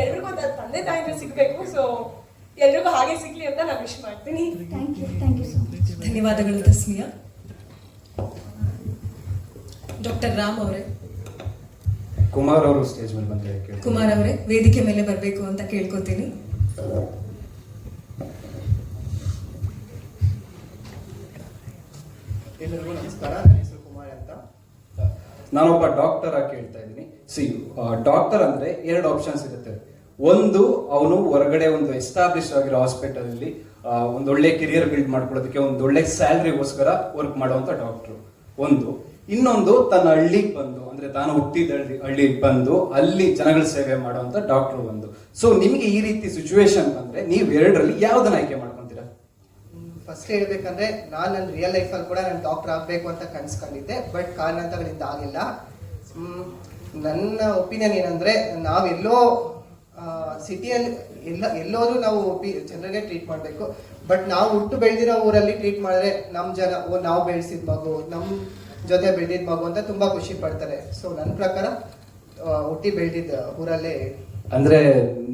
ಎಲ್ರಿಗೂ ತಂದೆ ತಾಯಿದ್ರೆ ಸಿಗ್ಬೇಕು. ಸೊ ಎಲ್ರಿಗೂ ಹಾಗೆ ಸಿಗ್ಲಿ ಅಂತ ನಾನು ವಿಶ್ ಮಾಡ್ತೀನಿ. Thank you so much. ಧನ್ಯವಾದಗಳು ತಸ್ಮಿಯಾ. ಡಾಕ್ಟರ್ ರಾಮ್ ಅವರೇ, ಕುಮಾರ್ ಅವರು ಸ್ಟೇಜ್ ಮೇಲೆ ಬಂದ್ರೆ ಕೇಳ್ತೀನಿ. ಕುಮಾರ್ ಅವರೇ ವೇದಿಕೆ ಮೇಲೆ ಬರಬೇಕು ಅಂತ ಕೇಳ್ಕೊತೀನಿ. ಎಲ್ಲರಿಗೂ ನಮಸ್ಕಾರ. ನನ್ನ ಹೆಸರು ಕುಮಾರ್ ಅಂತ. ನಾನೊಬ್ಬ ಡಾಕ್ಟರ್ ಆಗಿ ಕೇಳ್ತಾ ಇದ್ದೀನಿ. ಡಾಕ್ಟರ್ ಅಂದ್ರೆ 2 ಆಪ್ಷನ್ಸ್ ಇರುತ್ತೆ. ಒಂದು, ಅವನು ಹೊರಗಡೆ ಒಂದು ಎಸ್ಟಾಬ್ಲಿಷ್ ಆಗಿರೋ ಹಾಸ್ಪಿಟಲ್ ಅಲ್ಲಿ ಒಂದೊಳ್ಳೆ ಕೆರಿಯರ್ ಬಿಲ್ಡ್ ಮಾಡ್ಕೊಳ್ಳೋದಕ್ಕೆ ಒಂದೊಳ್ಳೆ ಸ್ಯಾಲ್ರಿಗೋಸ್ಕರ ವರ್ಕ್ ಮಾಡುವಂತ ಡಾಕ್ಟರ್ ಒಂದು. ಇನ್ನೊಂದು, ತನ್ನ ಹಳ್ಳಿಗೆ ಬಂದು, ಅಂದ್ರೆ ತಾನು ಹುಟ್ಟಿದ ಹಳ್ಳಿಗೆ ಬಂದು ಅಲ್ಲಿ ಜನಗಳ ಸೇವೆ ಮಾಡುವಂತ ಡಾಕ್ಟರ್ ಒಂದು. ಸೊ ನಿಮ್ಗೆ ಈ ರೀತಿ ಸಿಚುವೇಶನ್ ಬಂದ್ರೆ ನೀವು 2ರಲ್ಲಿ ಯಾವ್ದನ್ನ ಆಯ್ಕೆ ಮಾಡ್ಕೊಂತೀರಾ? ಫಸ್ಟ್ ಹೇಳ್ಬೇಕಂದ್ರೆ ನಾನು ನನ್ನ ರಿಯಲ್ ಲೈಫಲ್ಲಿ ಕೂಡ ನಾನು ಡಾಕ್ಟರ್ ಆಗಬೇಕು ಅಂತ ಕನ್ಸ್ಕೊಂಡಿದ್ದೆ, ಬಟ್ ಕಾರಣಾಂತರಗಳಿಂದ ಆಗಿಲ್ಲ. ನನ್ನ ಒಪಿನಿಯನ್ ಏನಂದ್ರೆ, ನಾವೆಲ್ಲೋ ಸಿಟಿಯಲ್ಲಿ ಎಲ್ಲೋದ್ರೂ ನಾವು ಜನರಿಗೆ ಟ್ರೀಟ್ ಮಾಡಬೇಕು. ಬಟ್ ನಾವು ಹುಟ್ಟು ಬೆಳೆದಿರೋ ಊರಲ್ಲಿ ಟ್ರೀಟ್ ಮಾಡಿದ್ರೆ ನಮ್ಮ ಜನ ನಾವು ಬೆಳೆಸಿದ ಮಗು, ನಮ್ಮ ಜೊತೆ ಬೆಳೆದಿದ್ದ ಮಗು ಅಂತ ತುಂಬಾ ಖುಷಿ ಪಡ್ತಾರೆ. ಸೊ ನನ್ನ ಪ್ರಕಾರ ಹುಟ್ಟಿ ಬೆಳೆದಿದ್ದ ಊರಲ್ಲೇ. ಅಂದ್ರೆ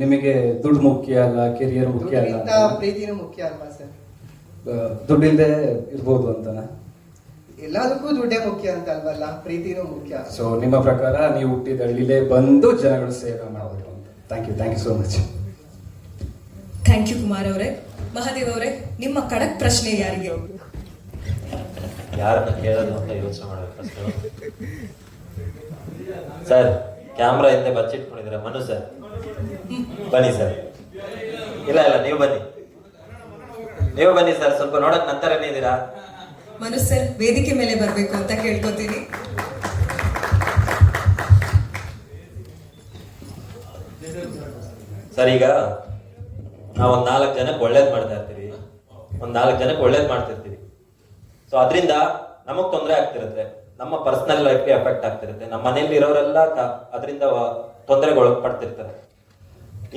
ನಿಮಗೆ ದುಡ್ಡು ಮುಖ್ಯ ಅಲ್ಲ, ಕೆರಿಯರ್ ಮುಖ್ಯ ಅಲ್ಲ, ದುಡ್ಡಿಗಿಂತ ಪ್ರೀತಿನೂ ಮುಖ್ಯ ಅಲ್ವಾ ಸರ್? ದುಡ್ಡಿಲ್ದೆ ಇರ್ಬೋದು ಅಂತನ? ಎಲ್ಲದಕ್ಕೂ ದುಡ್ಡೇ ಮುಖ್ಯ ಅಂತ ಅಲ್ವಲ್ಲ, ಪ್ರೀತಿನೂ ಮುಖ್ಯ. ಸೊ ನಿಮ್ಮ ಪ್ರಕಾರ ನೀವು ಹುಟ್ಟಿದ ಹಳ್ಳಿಲೇ ಬಂದು ಜನಗಳ ಸೇವೆ ಮಾಡಬೇಕು ಅಂತ. Thank you so much. Thank you Kumar ಅವರೇ. ಮಹಾದೇವ್ ಅವರೇ, ನಿಮ್ಮ ಖಡಕ್ ಪ್ರಶ್ನೆ ಯಾರಿಗೆ? ಯಾರನ್ನ ಕೇಳೋದು ಅಂತ ಯೋಚನೆ ಮಾಡಬೇಕು ಫಸ್ಟ್. ಸರ್, ಕ್ಯಾಮ್ರಾ ಹಿಂದೆ ಬಚ್ಚಿಟ್ಕೊಂಡಿದ್ದೀರಾ. ಮನು ಸರ್ ಬನ್ನಿ ಸರ್. ಇಲ್ಲ ನೀವು ಬನ್ನಿ ಸರ್. ಸ್ವಲ್ಪ ನೋಡಕ್ ನಂತರನೇ ಇದ್ದೀರಾ. ಮನು ಸರ್ ವೇದಿಕೆ ಮೇಲೆ ಬರಬೇಕು ಅಂತ ಕೇಳ್ಕೊತೀನಿ. ಸರ್, ಈಗ ನಾವು ಒಂದ್ 4 ಜನಕ್ಕೆ ಒಳ್ಳೇದ್ ಮಾಡ್ತಾ ಇರ್ತೀವಿ, ಒಂದ್ 4 ಜನಕ್ಕೆ ಒಳ್ಳೇದ್ ಮಾಡ್ತಿರ್ತೀವಿ. ಸೊ ಅದರಿಂದ ನಮಗ್ ತೊಂದರೆ ಆಗ್ತಿರುತ್ತೆ, ನಮ್ಮ ಪರ್ಸನಲ್ ಲೈಫ್ಗೆ ಎಫೆಕ್ಟ್ ಆಗ್ತಿರುತ್ತೆ, ನಮ್ಮ ಮನೆಯಲ್ಲಿ ಇರೋರೆಲ್ಲ ಅದರಿಂದ ತೊಂದರೆಗೆ ಪಡ್ತಿರ್ತಾರೆ.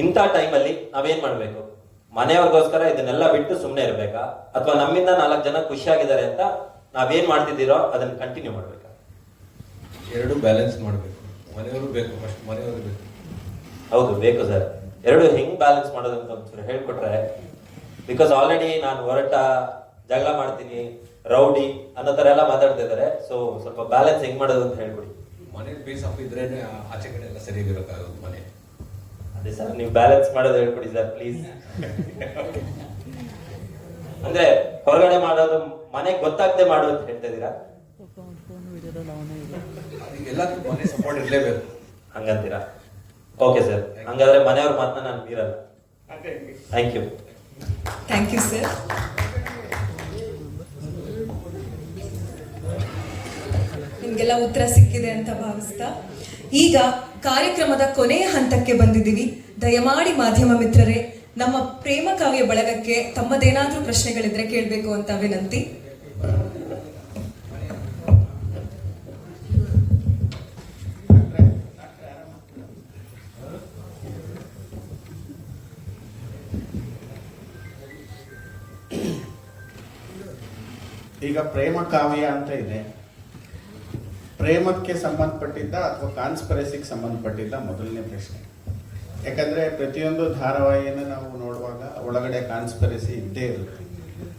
ಇಂಥ ಟೈಮಲ್ಲಿ ನಾವೇನ್ ಮಾಡ್ಬೇಕು? ಮನೆಯವ್ರಿಗೋಸ್ಕರ ಇದನ್ನೆಲ್ಲ ಬಿಟ್ಟು ಸುಮ್ಮನೆ ಇರ್ಬೇಕಾ, ಅಥವಾ ನಮ್ಮಿಂದ 4 ಜನ ಖುಷಿಯಾಗಿದ್ದಾರೆ ಅಂತ ನಾವೇನ್ ಮಾಡ್ತಿದ್ದೀರೋ ಅದನ್ನ ಕಂಟಿನ್ಯೂ ಮಾಡ್ಬೇಕಾ? 2 ಬ್ಯಾಲೆನ್ಸ್ ಮಾಡಬೇಕು. ಮನೆಯವರು ಬೇಕು, ಫಸ್ಟ್ ಮನೆಯವರು ಬೇಕು. ಹೌದು, ಬೇಕು ಸರ್. 2 ಹೆಂಗ್ ಬ್ಯಾಲೆನ್ಸ್ ಮಾಡೋದು ಅಂತ ಒಂಚೂರು ಹೇಳ್ಕೊಟ್ರೆ. ಬಿಕಾಸ್ ಆಲ್ರೆಡಿ ನಾನು ಜಗಳ ಮಾಡ್ತೀನಿ, ರೌಡಿ ಅನ್ನೋ ತರ ಎಲ್ಲ ಮಾತಾಡ್ತಾ ಇದ್ದಾರೆ. ಸೊ ಸ್ವಲ್ಪ ಬ್ಯಾಲೆನ್ಸ್ ಹೆಂಗ್ ಮಾಡೋದು ಅಂತ ಹೇಳ್ಕೊಡಿ. ಮನೇಲಿ ಪೀಸ್ ಆಫ್ ಇದ್ರೇನೆ ಆಚೆ ಕಡೆ ಎಲ್ಲ ಸರಿಯಾಗಿರೋಕ್ಕಾಗೋದು ಮನೆ. ಅದೇ ಸರ್, ನೀವು ಬ್ಯಾಲೆನ್ಸ್ ಮಾಡೋದು ಹೇಳ್ಕೊಡಿ ಸರ್ ಪ್ಲೀಸ್. ಅಂದ್ರೆ ಹೊರಗಡೆ ಮಾಡೋದು ಮನೆಗೆ ಗೊತ್ತಾಗದೆ ಮಾಡೋದು ಅಂತ ಹೇಳ್ತಾ ಇದೀರಾ? ಎಲ್ಲದಕ್ಕೂ ಮನೆ ಸಪೋರ್ಟ್ ಇರಲೇಬೇಕು ಹಂಗಂತೀರಾ? ಓಕೆ ಸರ್, ಹಂಗಾದ್ರೆ ಮನೆಯವ್ರ ಮಾತನ್ನ ನಾನು ಮೀರಲ್ಲ. Thank you. Thank you sir. ನಿಮ್ಗೆಲ್ಲ ಉತ್ತರ ಸಿಕ್ಕಿದೆ ಅಂತ ಭಾವಿಸ್ತಾ ಈಗ ಕಾರ್ಯಕ್ರಮದ ಕೊನೆಯ ಹಂತಕ್ಕೆ ಬಂದಿದ್ದೀವಿ. ದಯಮಾಡಿ ಮಾಧ್ಯಮ ಮಿತ್ರರೇ, ನಮ್ಮ ಪ್ರೇಮ ಕಾವ್ಯ ಬಳಗಕ್ಕೆ ತಮ್ಮದೇನಾದ್ರೂ ಪ್ರಶ್ನೆಗಳಿದ್ರೆ ಕೇಳಬೇಕು ಅಂತ ವಿನಂತಿ. ಈಗ ಪ್ರೇಮ ಕಾವ್ಯ ಅಂತ ಇದೆ. ಪ್ರೇಮಕ್ಕೆ ಸಂಬಂಧಪಟ್ಟಿದ್ದ ಅಥವಾ ಕಾನ್ಸ್ಪರೆಸಿಗೆ ಸಂಬಂಧಪಟ್ಟಿದ್ದ ಮೊದಲನೇ ಪ್ರಶ್ನೆ. ಯಾಕಂದರೆ ಪ್ರತಿಯೊಂದು ಧಾರಾವಾಹಿಯನ್ನು ನಾವು ನೋಡುವಾಗ ಒಳಗಡೆ ಕಾನ್ಸ್ಪರೆಸಿ ಇದ್ದೇ ಇರುತ್ತೆ.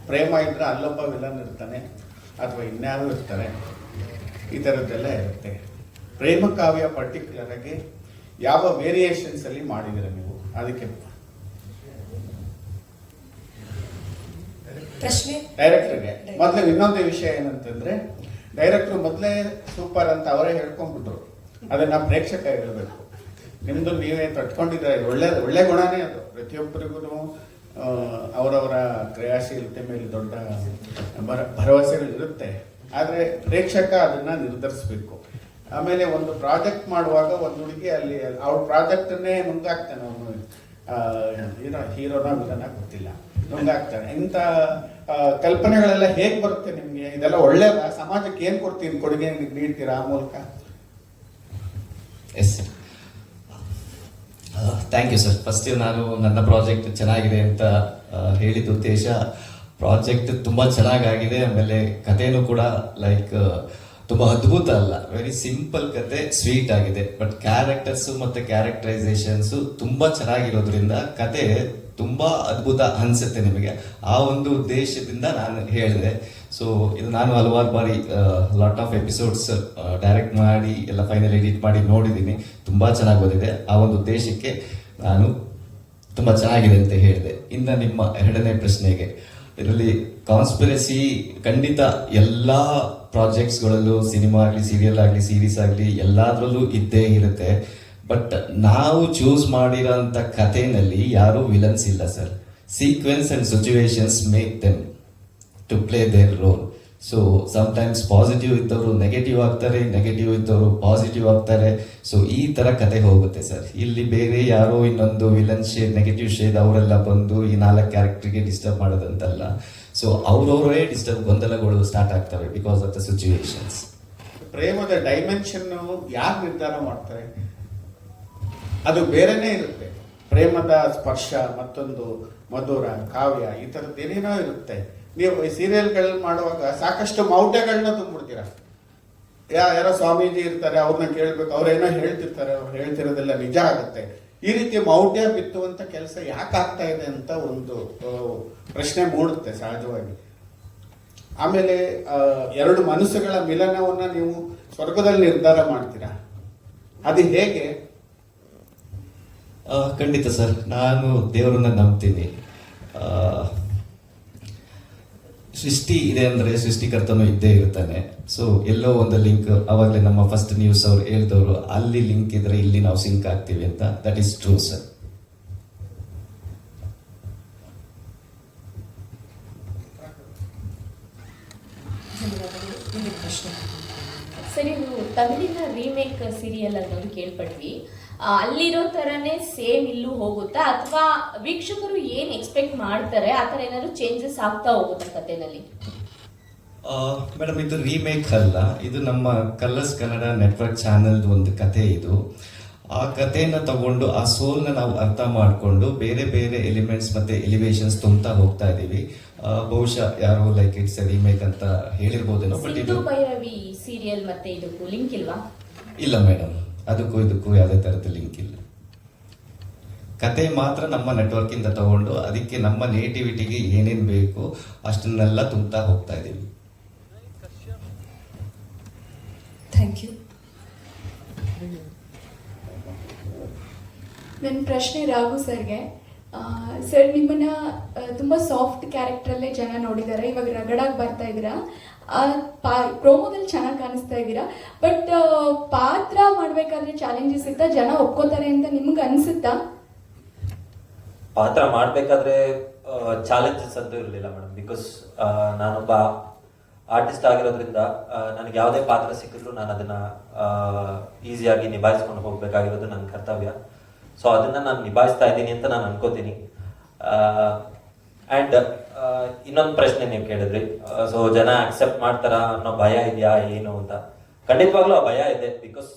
ಪ್ರೇಮ ಇದ್ದರೆ ಅಲ್ಲೊಬ್ಬ ವಿಲನ್ ಇರ್ತಾನೆ ಅಥವಾ ಇನ್ಯಾರು ಇರ್ತಾರೆ, ಈ ಥರದ್ದೆಲ್ಲ ಇರುತ್ತೆ. ಪ್ರೇಮ ಕಾವ್ಯ ಪರ್ಟಿಕ್ಯುಲರ್ ಆಗಿ ಯಾವ ವೇರಿಯೇಷನ್ಸಲ್ಲಿ ಮಾಡಿದ್ದೀರ ನೀವು? ಅದಕ್ಕೆ ಪ್ರಶ್ನೆ ಡೈರೆಕ್ಟರ್ಗೆ. ಮೊದಲು ಇನ್ನೊಂದು ವಿಷಯ ಏನಂತಂದ್ರೆ, ಡೈರೆಕ್ಟರ್ ಮೊದಲೇ ಸೂಪರ್ ಅಂತ ಅವರೇ ಹೇಳ್ಕೊಂಡ್ಬಿಟ್ರು. ಅದನ್ನ ಪ್ರೇಕ್ಷಕ ಹೇಳಬೇಕು. ನಿಮ್ದು ನೀವೇ ತಟ್ಕೊಂಡಿದ್ದಾರೆ, ಒಳ್ಳೆ ಗುಣನೇ ಅದು. ಪ್ರತಿಯೊಬ್ಬರಿಗೂ ಅವರವರ ಕ್ರಿಯಾಶೀಲತೆ ಮೇಲೆ ದೊಡ್ಡ ಭರವಸೆಗಳಿರುತ್ತೆ. ಆದರೆ ಪ್ರೇಕ್ಷಕ ಅದನ್ನ ನಿರ್ಧರಿಸಬೇಕು. ಆಮೇಲೆ ಒಂದು ಪ್ರಾಜೆಕ್ಟ್ ಮಾಡುವಾಗ ಒಂದು ಹುಡುಗಿ ಅಲ್ಲಿ ಅವ್ರ ಪ್ರಾಜೆಕ್ಟನ್ನೇ ನುಂಗಾಕ್ತಾನೆ ಅವನು, ಹೀರೋನ ವಿಲನ ಗೊತ್ತಿಲ್ಲ, ನುಂಗಾಕ್ತಾನೆ. ಇಂಥ ಕಲ್ಪನೆಗಳೆಲ್ಲ ಹೇಗೆ ಬರುತ್ತೆ ನಿಮಗೆ? ಇದೆಲ್ಲ ಒಳ್ಳೆ ಸಮಾಜಕ್ಕೆ ಏನು ಕೊಡ್ತೀರಿ, ಕೊಡುಗೆ ನೀಡ್ತೀರಾ ಆ ಮೂಲಕ? Yes sir, thank you sir. First ನಾನು ನನ್ನ ಪ್ರಾಜೆಕ್ಟ್ ಚೆನ್ನಾಗಿದೆ ಅಂತ ಹೇಳಿದ ಉದ್ದೇಶ, ಪ್ರಾಜೆಕ್ಟ್ ತುಂಬ ಚೆನ್ನಾಗಾಗಿದೆ. ಆಮೇಲೆ ಕಥೆನೂ ಕೂಡ ಲೈಕ್ ತುಂಬ ಅದ್ಭುತ ಅಲ್ಲ, ವೆರಿ ಸಿಂಪಲ್ ಕತೆ, ಸ್ವೀಟ್ ಆಗಿದೆ. ಬಟ್ ಕ್ಯಾರೆಕ್ಟರ್ಸು ಮತ್ತು ಕ್ಯಾರೆಕ್ಟರೈಸೇಷನ್ಸು ತುಂಬ ಚೆನ್ನಾಗಿರೋದ್ರಿಂದ ಕತೆ ತುಂಬ ಅದ್ಭುತ ಅನಿಸುತ್ತೆ ನಿಮಗೆ. ಆ ಒಂದು ಉದ್ದೇಶದಿಂದ ನಾನು ಹೇಳಿದೆ. ಸೊ ಇದು ನಾನು ಹಲವಾರು ಬಾರಿ ಲಾಟ್ ಆಫ್ ಎಪಿಸೋಡ್ಸ್ ಡೈರೆಕ್ಟ್ ಮಾಡಿ ಎಲ್ಲ ಫೈನಲ್ ಎಡಿಟ್ ಮಾಡಿ ನೋಡಿದ್ದೀನಿ. ತುಂಬ ಚೆನ್ನಾಗಿ ಬಂದಿದೆ. ಆ ಒಂದು ಉದ್ದೇಶಕ್ಕೆ ನಾನು ತುಂಬ ಚೆನ್ನಾಗಿದೆ ಅಂತ ಹೇಳಿದೆ. ಇನ್ನು ನಿಮ್ಮ ಎರಡನೇ ಪ್ರಶ್ನೆಗೆ, ಇದರಲ್ಲಿ ಕಾನ್ಸ್ಪಿರಸಿ ಖಂಡಿತ ಎಲ್ಲ ಪ್ರಾಜೆಕ್ಟ್ಸ್ಗಳಲ್ಲೂ, ಸಿನಿಮಾ ಆಗಲಿ, ಸೀರಿಯಲ್ ಆಗಲಿ, ಸೀರೀಸ್ ಆಗಲಿ, ಎಲ್ಲದರಲ್ಲೂ ಇದ್ದೇ ಇರುತ್ತೆ. ಬಟ್ ನಾವು ಚೂಸ್ ಮಾಡಿರೋಂಥ ಕಥೆನಲ್ಲಿ ಯಾರೂ ವಿಲನ್ಸ್ ಇಲ್ಲ sir. Sequence and situations make them to play their role. So sometimes positive ಇದ್ದವರು ನೆಗೆಟಿವ್ ಆಗ್ತಾರೆ, ನೆಗೆಟಿವ್ ಇದ್ದವರು ಪಾಸಿಟಿವ್ ಆಗ್ತಾರೆ. ಸೊ ಈ ಥರ ಕತೆ ಹೋಗುತ್ತೆ ಸರ್. ಇಲ್ಲಿ ಬೇರೆ ಯಾರೋ ಇನ್ನೊಂದು ವಿಲನ್ ಶೇಡ್, ನೆಗೆಟಿವ್ ಶೇಡ್ ಅವರೆಲ್ಲ ಬಂದು ಈ 4 ಕ್ಯಾರೆಕ್ಟರ್ಗೆ ಡಿಸ್ಟರ್ಬ್ ಮಾಡೋದಂತಲ್ಲ. ಸೊ ಅವರವರೇ ಗೊಂದಲಗಳು ಸ್ಟಾರ್ಟ್ ಆಗ್ತವೆ ಬಿಕಾಸ್ ಆಫ್ ದ ಸಿಚುವೇಶನ್ಸ್. ಪ್ರೇಮದ ಡೈಮೆನ್ಷನ್ ಯಾರು ನಿರ್ಧಾರ ಮಾಡ್ತಾರೆ? ಅದು ಬೇರೆನೇ ಇರುತ್ತೆ. ಪ್ರೇಮದ ಸ್ಪರ್ಶ, ಮತ್ತೊಂದು ಮಧುರ, ಕಾವ್ಯ, ಈ ಥರದ್ದು ಏನೇನೋ ಇರುತ್ತೆ. ನೀವು ಈ ಸೀರಿಯಲ್ಗಳಲ್ಲಿ ಮಾಡುವಾಗ ಸಾಕಷ್ಟು ಮೌಢ್ಯಗಳನ್ನ ತುಂಬಿಡ್ತೀರ. ಯಾರೋ ಸ್ವಾಮೀಜಿ ಇರ್ತಾರೆ, ಅವ್ರನ್ನ ಕೇಳಬೇಕು, ಅವ್ರೇನೋ ಹೇಳ್ತಿರ್ತಾರೆ, ಅವ್ರು ಹೇಳ್ತಿರೋದೆಲ್ಲ ನಿಜ ಆಗುತ್ತೆ. ಈ ರೀತಿ ಮೌಢ್ಯ ಬಿತ್ತುವಂಥ ಕೆಲಸ ಯಾಕೆ ಆಗ್ತಾ ಇದೆ ಅಂತ ಒಂದು ಪ್ರಶ್ನೆ ಮೂಡುತ್ತೆ ಸಹಜವಾಗಿ. ಆಮೇಲೆ 2 ಮನಸ್ಸುಗಳ ಮಿಲನವನ್ನು ನೀವು ಸ್ವರ್ಗದಲ್ಲಿ ನಿರ್ಧಾರ ಮಾಡ್ತೀರಾ, ಅದು ಹೇಗೆ? ಖಂಡಿತ ಸರ್, ನಾನು ದೇವರನ್ನ ನಂಬ್ತೀನಿ. ಸೃಷ್ಟಿ ಇದೆ ಅಂದರೆ ಸೃಷ್ಟಿಕರ್ತನೂ ಇದ್ದೇ ಇರ್ತಾನೆ. ಸೊ ಎಲ್ಲೋ ಒಂದು ಲಿಂಕ್, ಅವಾಗಲೇ ನಮ್ಮ ಫಸ್ಟ್ ನ್ಯೂಸ್ ಅವ್ರು ಹೇಳ್ದವರು, ಅಲ್ಲಿ ಲಿಂಕ್ ಇದ್ರೆ ಇಲ್ಲಿ ನಾವು ಸಿಂಕ್ ಆಗ್ತೀವಿ ಅಂತ. That is true sir. Sir, ಇದು ತಮಿಳಿನ ರೀಮೇಕ್ ಸೀರಿಯಲ್ ಅನ್ನೋದು ಕೇಳ್ಪಟ್ವಿ. ಅಲ್ಲಿರೋ ಥರನೇ ಸೇಮ್ ಇಲ್ಲೂ ಹೋಗುತ್ತಾ, ಅಥವಾ ವೀಕ್ಷಕರು ಏನು ಎಕ್ಸ್ಪೆಕ್ಟ್ ಮಾಡ್ತಾರೆ ಆ ಥರ ಏನಾದ್ರು ಚೇಂಜಸ್ ಆಗ್ತಾ ಹೋಗುತ್ತಾ ಕಥೆನಲ್ಲಿ? ಮೇಡಮ್, ಇದು ರೀಮೇಕ್ ಅಲ್ಲ, ಇದು ನಮ್ಮ ಕಲರ್ಸ್ ಕನ್ನಡ ನೆಟ್ವರ್ಕ್ ಚಾನೆಲ್ದು ಒಂದು ಕತೆ. ಇದು ಆ ಕಥೆನ ತಗೊಂಡು ಆ ಸೋಲ್ನ ನಾವು ಅರ್ಥ ಮಾಡಿಕೊಂಡು ಬೇರೆ ಬೇರೆ ಎಲಿಮೆಂಟ್ಸ್ ಮತ್ತೆ ಎಲಿವೇಶನ್ಸ್ ತುಂಬ್ತಾ ಹೋಗ್ತಾ ಇದೀವಿ. ಬಹುಶಃ ಯಾರೋ ಲೈಕ್ ಇಟ್ಸ್ ರೀಮೇಕ್ ಅಂತ ಹೇಳಿರ್ಬೋದೇನೋ. ಬಟ್ ಇದು ಭೈರವಿ ಸೀರಿಯಲ್ ಮತ್ತೆ ಇದಕ್ಕೂ ಲಿಂಕ್ ಇಲ್ವಾ? ಇಲ್ಲ ಮೇಡಮ್, ಅದಕ್ಕೂ ಇದಕ್ಕೂ ಯಾವುದೇ ಥರದ ಲಿಂಕ್ ಇಲ್ಲ. ಕತೆ ಮಾತ್ರ ನಮ್ಮ ನೆಟ್ವರ್ಕ್ ಇಂದ ತಗೊಂಡು ಅದಕ್ಕೆ ನಮ್ಮ ನೇಟಿವಿಟಿಗೆ ಏನೇನು ಬೇಕು ಅಷ್ಟನ್ನೆಲ್ಲ ತುಂಬ್ತಾ ಹೋಗ್ತಾ ಇದ್ದೀವಿ. Thank you. ನನ್ನ ಪ್ರಶ್ನೆ ರಾಘು ಸರ್ಗೆ. ಸರ್, ನಿಮ್ಮನ್ನ ತುಂಬ ಸಾಫ್ಟ್ ಕ್ಯಾರೆಕ್ಟ್ರಲ್ಲೇ ಜನ ನೋಡಿದ್ದಾರೆ. ಇವಾಗ ರಗಡಾಗಿ ಬರ್ತಾ ಇದ್ದೀರಾ, ಪ್ರೋಮೋದಲ್ಲಿ ಚೆನ್ನಾಗಿ ಕಾಣಿಸ್ತಾ ಇದ್ದೀರಾ. ಬಟ್ ಪಾತ್ರ ಮಾಡಬೇಕಾದ್ರೆ ಚಾಲೆಂಜಸ್ ಇತ್ತಾ? ಜನ ಒಪ್ಕೋತಾರೆ ಅಂತ ನಿಮ್ಗೆ ಅನಿಸುತ್ತಾ? ಪಾತ್ರ ಮಾಡಬೇಕಾದ್ರೆ ಚಾಲೆಂಜಸ್ ಅಂತೂ ಇರಲಿಲ್ಲ ಮೇಡಮ್. ಬಿಕಾಸ್ ನಾನೊಬ್ಬ ಆರ್ಟಿಸ್ಟ್ ಆಗಿರೋದ್ರಿಂದ ನನಗೆ ಯಾವುದೇ ಪಾತ್ರ ಸಿಕ್ಕಿದ್ರು ನಾನು ಅದನ್ನು ಈಸಿಯಾಗಿ ನಿಭಾಯಿಸ್ಕೊಂಡು ಹೋಗಬೇಕಾಗಿರೋದು ನನ್ನ ಕರ್ತವ್ಯ. ಸೊ ಅದನ್ನು ನಾನು ನಿಭಾಯಿಸ್ತಾ ಇದ್ದೀನಿ ಅಂತ ನಾನು ಅನ್ಕೋತೀನಿ. ಆ್ಯಂಡ್ ಇನ್ನೊಂದು ಪ್ರಶ್ನೆ ನೀವು ಕೇಳಿದ್ರಿ, ಸೊ ಜನ ಅಕ್ಸೆಪ್ಟ್ ಮಾಡ್ತಾರಾ ಅನ್ನೋ ಭಯ ಇದೆಯಾ ಏನು ಅಂತ. ಖಂಡಿತವಾಗ್ಲೂ ಆ ಭಯ ಇದೆ. ಬಿಕಾಸ್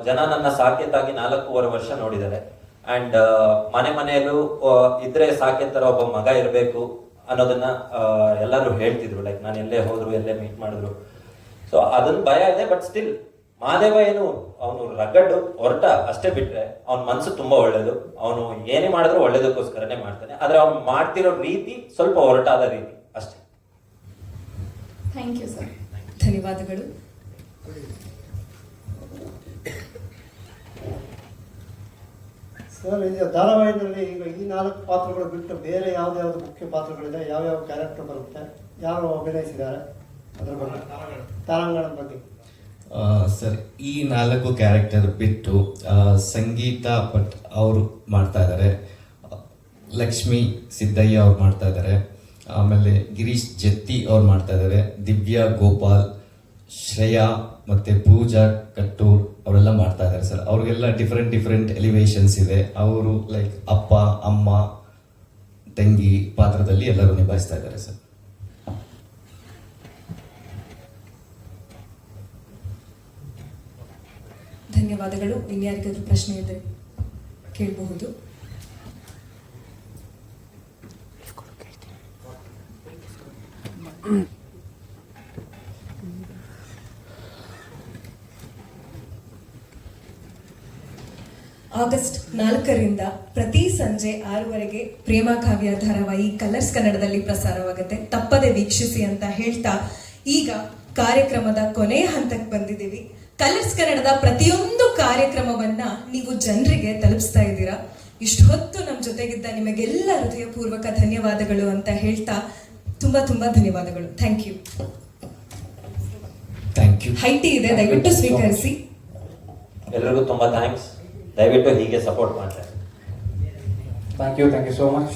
ಜನ ನನ್ನ ಸಾಕೇತಾಗಿ 4.5 ವರ್ಷ ನೋಡಿದ್ದಾರೆ. ಆ್ಯಂಡ್ ಮನೆಯಲ್ಲೂ ಇದ್ರೆ ಸಾಕೇತರ ಒಬ್ಬ ಮಗ ಇರಬೇಕು ಅನ್ನೋದನ್ನ ಎಲ್ಲರೂ ಹೇಳ್ತಿದ್ರು. ಲೈಕ್ ನಾನು ಎಲ್ಲೇ ಹೋದ್ರು, ಎಲ್ಲೇ ಮೀಟ್ ಮಾಡಿದ್ರು. ಸೊ ಅದನ್ನ ಭಯ ಇದೆ. ಬಟ್ ಸ್ಟಿಲ್ ಮಹಾದೇವ ಏನು, ಅವನು ರಗಡ್ಡು ಹೊರಟ ಅಷ್ಟೇ ಬಿಟ್ರೆ ಅವನ ಮನಸ್ಸು ತುಂಬಾ ಒಳ್ಳೇದು. ಅವನು ಏನೇ ಮಾಡಿದ್ರು ಒಳ್ಳೇದಕ್ಕೋಸ್ಕರನೇ ಮಾಡ್ತಾನೆ. ಆದ್ರೆ ಅವ್ನು ಮಾಡ್ತಿರೋ ರೀತಿ ಸ್ವಲ್ಪ ಹೊರಟಾದ ರೀತಿ ಅಷ್ಟೇ. Thank you sir. ಧನ್ಯವಾದಗಳು. ಸರ್, ಈಗ ಧಾರಾವಾಹಿನಲ್ಲಿ ಈಗ ಈ 4 ಪಾತ್ರಗಳು ಬಿಟ್ಟು ಬೇರೆ ಯಾವ್ದು ಮುಖ್ಯ ಪಾತ್ರಗಳಿದೆ? ಯಾವ್ಯಾವ ಕ್ಯಾರೆಕ್ಟರ್ ಬರುತ್ತೆ? ಯಾರು ಅಭಿನಯಿಸಿದ್ದಾರೆ ಅದ್ರ ಬಗ್ಗೆ, ತಾರಾಂಗಣದ ಬಗ್ಗೆ? ಸರ್, ಈ 4 ಕ್ಯಾರೆಕ್ಟರ್ ಬಿಟ್ಟು ಸಂಗೀತ ಭಟ್ ಅವರು ಮಾಡ್ತಾ ಇದ್ದಾರೆ, ಲಕ್ಷ್ಮಿ ಸಿದ್ದಯ್ಯ ಅವ್ರು ಮಾಡ್ತಾ ಇದ್ದಾರೆ, ಆಮೇಲೆ ಗಿರೀಶ್ ಜತ್ತಿ ಅವ್ರು ಮಾಡ್ತಾ ಇದ್ದಾರೆ, ದಿವ್ಯಾ ಗೋಪಾಲ್, ಶ್ರೇಯಾ ಮತ್ತೆ ಪೂಜಾ ಕಟ್ಟೂರ್ ಅವರೆಲ್ಲ ಮಾಡ್ತಾ ಇದ್ದಾರೆ ಸರ್. ಅವ್ರಿಗೆಲ್ಲ ಡಿಫ್ರೆಂಟ್ ಎಲಿವೇಶನ್ಸ್ ಇದೆ. ಅವರು ಲೈಕ್ ಅಪ್ಪ, ಅಮ್ಮ, ತಂಗಿ ಪಾತ್ರದಲ್ಲಿ ಎಲ್ಲರೂ ನಿಭಾಯಿಸ್ತಾ ಇದ್ದಾರೆ ಸರ್. ಧನ್ಯವಾದಗಳು. ಇನ್ಯಾರಿಗಾದ್ರೂ ಪ್ರಶ್ನೆ ಇದ್ದರೆ ಕೇಳಬಹುದು. ಆಗಸ್ಟ್ 4ರಿಂದ ಪ್ರತಿ ಸಂಜೆ 6ವರೆಗೆ ಪ್ರೇಮ ಕಾವ್ಯ ಧಾರಾವಾಹಿ ಕಲರ್ಸ್ ಕನ್ನಡದಲ್ಲಿ ಪ್ರಸಾರವಾಗುತ್ತೆ. ತಪ್ಪದೆ ವೀಕ್ಷಿಸಿ ಅಂತ ಹೇಳ್ತಾ ಈಗ ಕಾರ್ಯಕ್ರಮದ ಕೊನೆಯ ಹಂತಕ್ಕೆ ಬಂದಿದ್ದೀವಿ. ಕಲರ್ಸ್ ಕನ್ನಡದ ಪ್ರತಿಯೊಂದು ಕಾರ್ಯಕ್ರಮವನ್ನ ನೀವು ಜನರಿಗೆ ತಲುಪಿಸ್ತಾ ಇದ್ದೀರಾ. ಇಷ್ಟು ಹೊತ್ತು ನಮ್ಮ ಜೊತೆಗಿದ್ದ ನಿಮಗೆಲ್ಲ ಹೃದಯಪೂರ್ವಕ ಧನ್ಯವಾದಗಳು ಅಂತ ಹೇಳ್ತಾ ತುಂಬಾ ಧನ್ಯವಾದಗಳು. Thank you. ಹೈಟಿ ಇದೆ, ದಯವಿಟ್ಟು ಸ್ವೀಕರಿಸಿ. ಎಲ್ರಿಗೂ ತುಂಬಾ ಥ್ಯಾಂಕ್ಸ್. ದಯವಿಟ್ಟು ಹೀಗೆ ಸಪೋರ್ಟ್ ಮಾಡ್ತಾರೆ. Thank you so much.